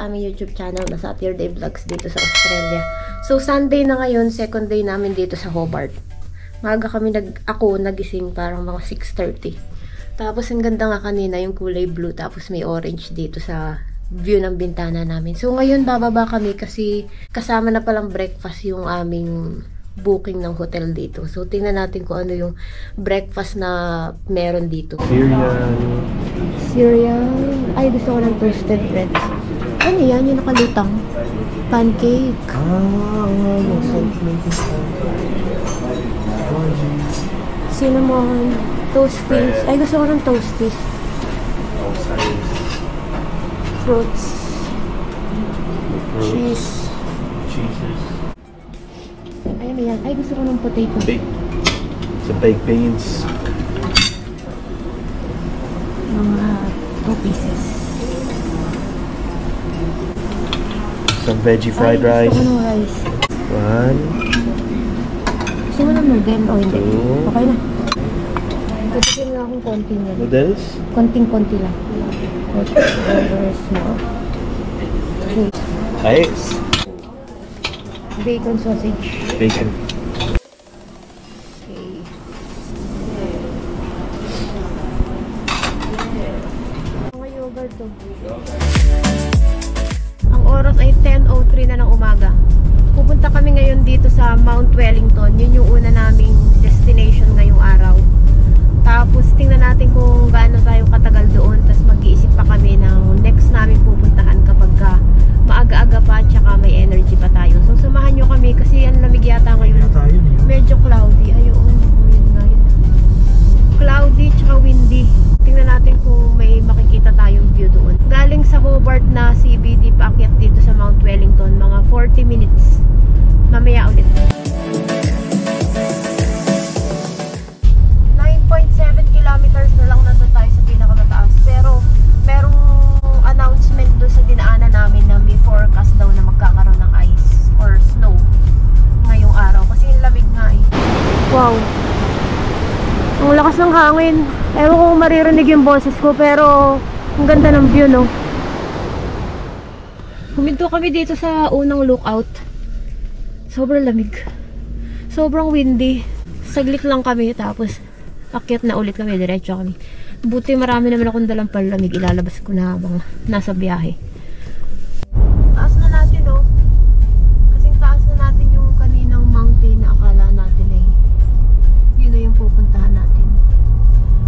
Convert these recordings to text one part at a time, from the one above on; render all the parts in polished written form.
sa aming YouTube channel na Saturday Vlogs dito sa Australia. So, Sunday na ngayon, second day namin dito sa Hobart. Maaga kami ako nagising parang mga 6:30. Tapos, ang ganda nga kanina yung kulay blue, tapos may orange dito sa view ng bintana namin. So, ngayon bababa kami kasi kasama na palang breakfast yung aming booking ng hotel dito. So, tingnan natin kung ano yung breakfast na meron dito. Cereal. Ay, gusto ko ng toasted bread. Ano yan? Yung nakalutang. Pancake. Cinnamon. Toasties. Ay, gusto ko ng toasties. Fruits. Cheese. Ayan yan. Ay, gusto ko ng potato. Sa baked beans. Mga 2 pieces. Some veggie fried rice. Gusto ko ng rice. 1. Gusto mo ng noodle o hindi? 2. Okay na. Pagkakin nga akong konti niya. Noodles? Konting-konti lang. Small. Cheese. Eggs. Bacon sausage. Bacon. Okay. Mga yogurt to. Ang oras ay 10:03 na ng umaga. Pupunta kami ngayon dito sa Mount Wellington. Yun yung una naming destination ngayong araw. Tapos tingnan natin kung gaano tayo katagal doon. Tapos mag-iisip pa kami ng next namin pupuntahan kapag maaga-aga pa at saka may energy pa tayo. So samahan nyo kami kasi ang lamig yata ngayon. Medyo cloudy. Ayun, yun nga yun. Cloudy tsaka windy. Tingnan natin kung may makikita tayong view doon. Galing sa Hobart na CBD paakyat dito sa Mount Wellington. Mga 40 minutes. Mamaya ulit. 9.7 kilometers na lang nandun tayo sa pinakamataas. Pero merong announcement doon sa dinaanan namin na may forecast daw na magkakaroon ng ice or snow ngayong araw. Kasi yung lamig nga eh. Wow! Ang lakas ng hangin. Ewan ko kung maririnig yung boses ko pero ang ganda ng view, no? Huminto kami dito sa unang lookout. Sobrang lamig. Sobrang windy. Saglit lang kami tapos akyat na ulit kami. Diretso kami. Buti marami naman akong dalang palamig. Ilalabas ko na habang nasa biyahe. Taas na natin, oh. Kasing taas na natin yung kaninang mountain na akala natin eh. Yun na yung pupuntahan natin.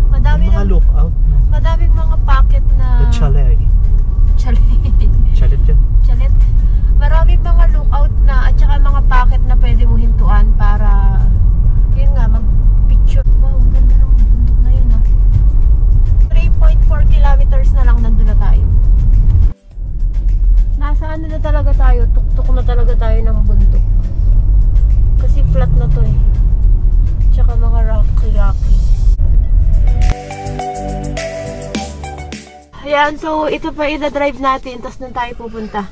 Madami mga lookout. Madaming mga pocket na... Chalet. Chalet. Chalet yan. Chalet. Maraming mga lookout na at saka mga pocket na pwede mo hintuan para yun nga, mag-picture. Wow, ang ganda ng bundok na yun, ah. 3.4 kilometers na lang nandun na tayo. Nasa ano na talaga tayo, tuktok na talaga tayo ng bundok. Kasi flat na to eh. Tsaka mga rocky. Ayan, so ito pa ida-drive natin, tapos nang tayo pupunta.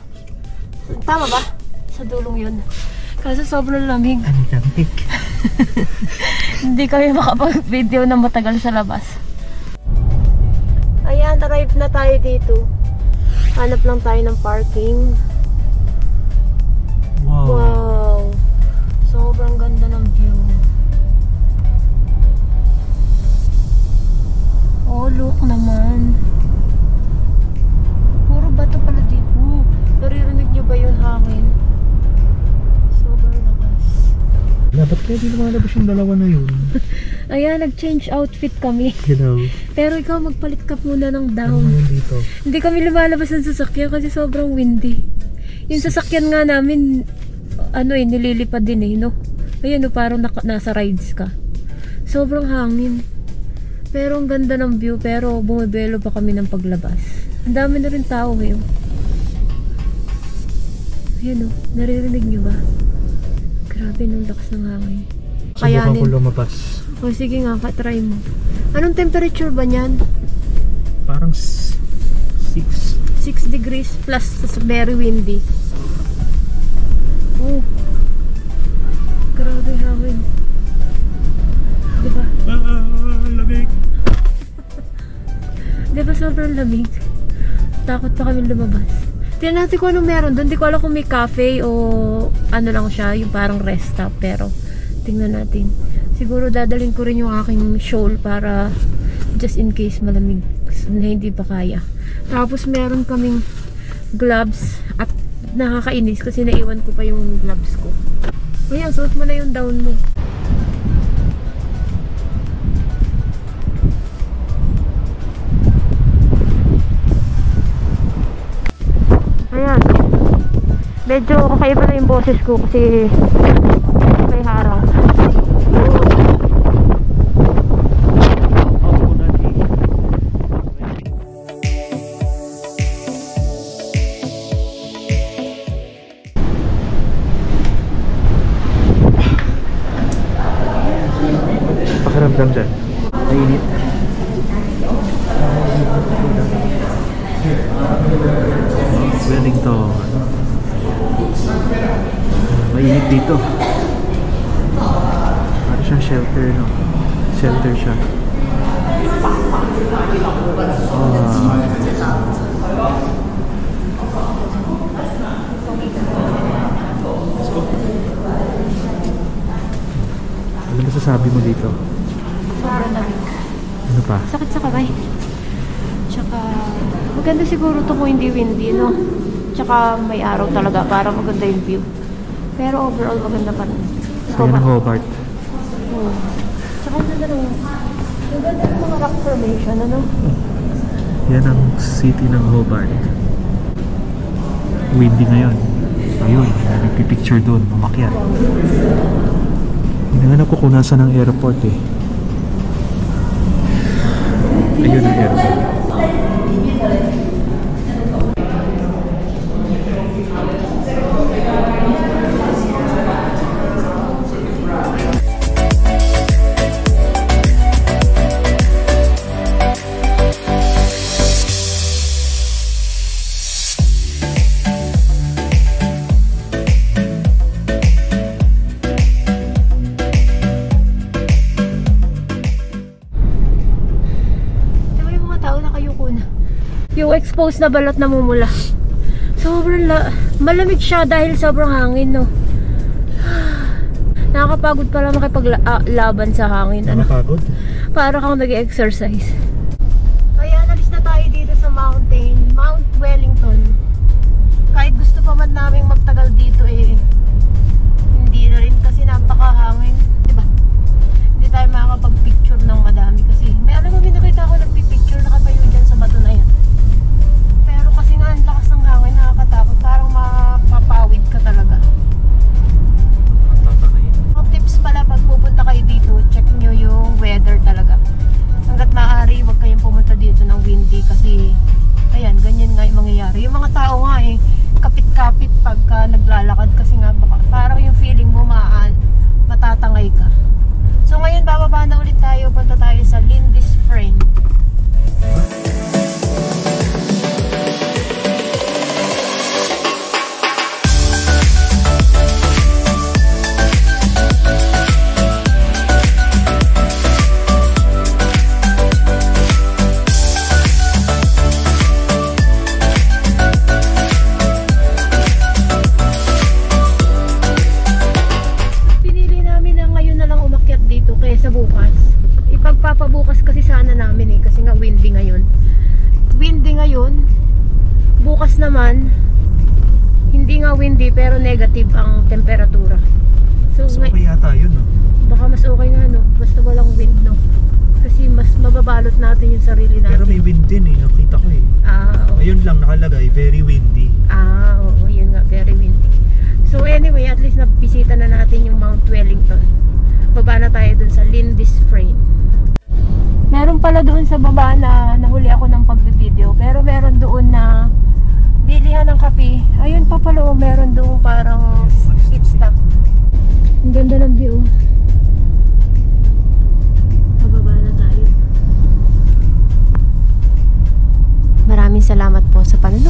Tama ba? Sa dulong yun. Kasi sobrang lamig. Ang lamig. Hindi kami makapag-video na matagal sa labas. Ayan, arrive na tayo dito. Hanap lang tayo ng parking. Wow. Sobrang ganda ng view. Oh, look naman. Puro bato pala dito. Naririnig nyo ba yung hangin? Sobrang lakas. Ba't kaya di lumalabas yung dalawa na yun? Ayan, nag-change outfit kami. You know. Pero ikaw magpalit ka muna ng down. Ano yun dito? Hindi kami lumalabas ng sasakyan kasi sobrang windy. Yung sasakyan nga namin, ano eh, nililipad din eh, no? Ayan, no, parang nasa rides ka. Sobrang hangin. Pero ang ganda ng view, pero bumibelo pa kami ng paglabas. Ang dami na rin tao ngayon. Ayan, no, naririnig nyo ba? Grabe nung lakas ng hangin. Subukan ko lumabas. O sige nga, try mo. Anong temperature ba niyan? Parang 6 degrees plus very windy. Oh. Grabe hangin. Diba? Lamig. Diba sobrang lamig? Takot pa kami lumabas. Tingnan natin kung ano meron doon. Di ko alam kung may cafe o ano lang siya, yung parang rest stop. Pero tingnan natin. Siguro dadalhin ko rin yung aking shawl para just in case malamig na hindi pa kaya. Tapos meron kaming gloves at nakakainis kasi naiwan ko pa yung gloves ko. Ayan, suot mo na yung down mo. Ayan. Medyo kakaiba na yung boses ko kasi may harang. Pakiramdam dyan. Mainit. Wellington. Mainit dito. Para siyang shelter, no? Shelter siya. Ano masasabi mo dito? Sobrang lamig. Ano pa? Sakit sa kamay. Tsaka maganda siguro to kung hindi windy, no? Tsaka may araw talaga para maganda yung view. Pero overall maganda pa rin. So yan ang Hobart. Oo. Tsaka ang ganda ng mga rock formation, ano? Yan ang city ng Hobart. Windy ngayon. Ayun, nagpipicture doon, umakyat. Hinahanap ko kung nasa ng airport eh. Ayun ang airport. Yung exposed na balot na mumula. Sobrang malamig siya dahil sobrang hangin, no? Nakakapagod pala makipaglaban sa hangin. Nakakapagod? Para kang nag-exercise. Kaya nalis na tayo dito sa mountain, Mount Wellington. Kahit gusto pa man namin magtagal dito eh, hindi na rin kasi napakahangin, diba? Hindi tayo makakapag-picture ng madami kasi may alam mo, nakita ko nagpipicture nakatayo dyan sa bato na yan. Pero kasi nga ang lakas ng hangin, nakakatakot, parang mapapawid ka talaga. Tips pala pag pupunta kayo dito, check nyo yung weather talaga. Hanggat maaari, huwag kayong pumunta dito ng windy kasi ayan, ganyan nga yung mangyayari. Yung mga tao nga eh, kapit-kapit pagka naglalakad kasi nga baka parang yung feeling mo matatangay ka. So ngayon bababa na ulit tayo, punta tayo sa Lindisfarne. Ipagpapabukas kasi sana namin eh, kasi nga windy ngayon. Bukas naman hindi nga windy pero negative ang temperatura. So okay yata yun, no? Baka mas okay nga, no? Basta walang wind, no? Kasi mas mababalot natin yung sarili natin. Pero may wind din eh, nakita ko eh. Okay. Ayun lang nakalagay, very windy. Oo, yun nga, very windy. So anyway, at least nabisita na natin yung Mount Wellington. Baba na tayo dun sa Lindisfarne. Meron pala doon sa baba na nahuli ako ng pagbi-video, pero meron doon na bilihan ng kape. Ayun pa pala, meron doon parang pit stop. Ang ganda ng view. Pababa na tayo. Maraming salamat po sa panonood.